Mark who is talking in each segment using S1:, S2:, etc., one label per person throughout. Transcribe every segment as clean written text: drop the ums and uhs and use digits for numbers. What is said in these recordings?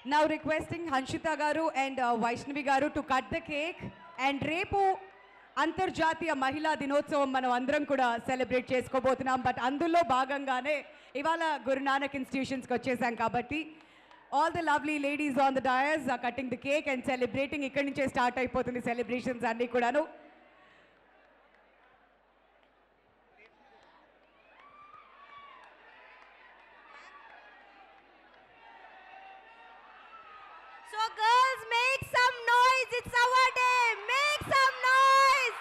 S1: Now requesting Hanshita Garu and Vaishnavi Garu to cut the cake. And రేపు అంతర్జాతీయ మహిళా దినోత్సవం మనం అందరం కూడా సెలబ్రేట్ చేసుకోబోతున్నాం. బట్ అందులో భాగంగానే ఇవాళ గురునానక్ ఇన్స్టిట్యూషన్స్కి వచ్చేసాం కాబట్టి all the lovely ladies on the dais are cutting the cake and celebrating. ఇక్కడి నుంచే స్టార్ట్ అయిపోతుంది సెలబ్రేషన్స్ అన్నీ కూడాను.
S2: So girls, make some noise. It's our day. Make some noise.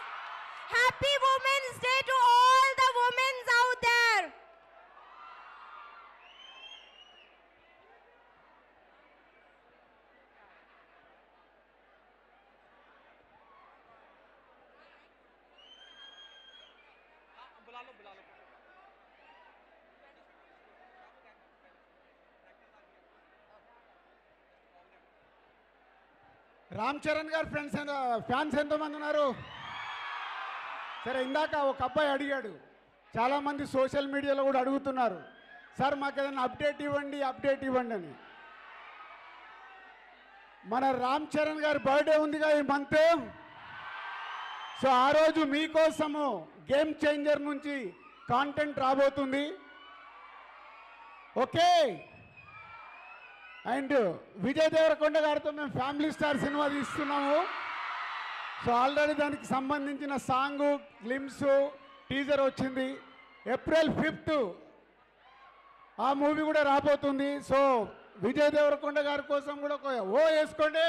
S2: Happy Women's Day to all the women out there.
S3: Ram Charan గారు fans ఎంతమంది ఉన్నారు? సరే, ఇందాక ఒక అబ్బాయి అడిగాడు, చాలామంది సోషల్ మీడియాలో కూడా అడుగుతున్నారు, సార్ మాకు ఏదైనా అప్డేట్ ఇవ్వండి అని. మన రామ్ చరణ్ గారి బర్త్డే ఉందిగా ఈ మంత్. సో ఆ రోజు మీకోసము గేమ్ చేంజర్ నుంచి కాంటెంట్ రాబోతుంది. ఓకే. అండ్ విజయ్ దేవరకొండ గారితో మేము ఫ్యామిలీ స్టార్ సినిమా తీస్తున్నాము. సో ఆల్రెడీ దానికి సంబంధించిన సాంగ్, గ్లిమ్స్, టీజర్ వచ్చింది. ఏప్రిల్ 5th ఆ మూవీ కూడా రాబోతుంది. సో విజయ్ దేవరకొండ గారి కోసం కూడా ఓ వేసుకోండి.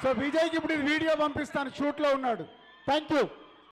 S3: సో విజయ్కి ఇప్పుడు వీడియో పంపిస్తాను, షూట్లో ఉన్నాడు. Thank you.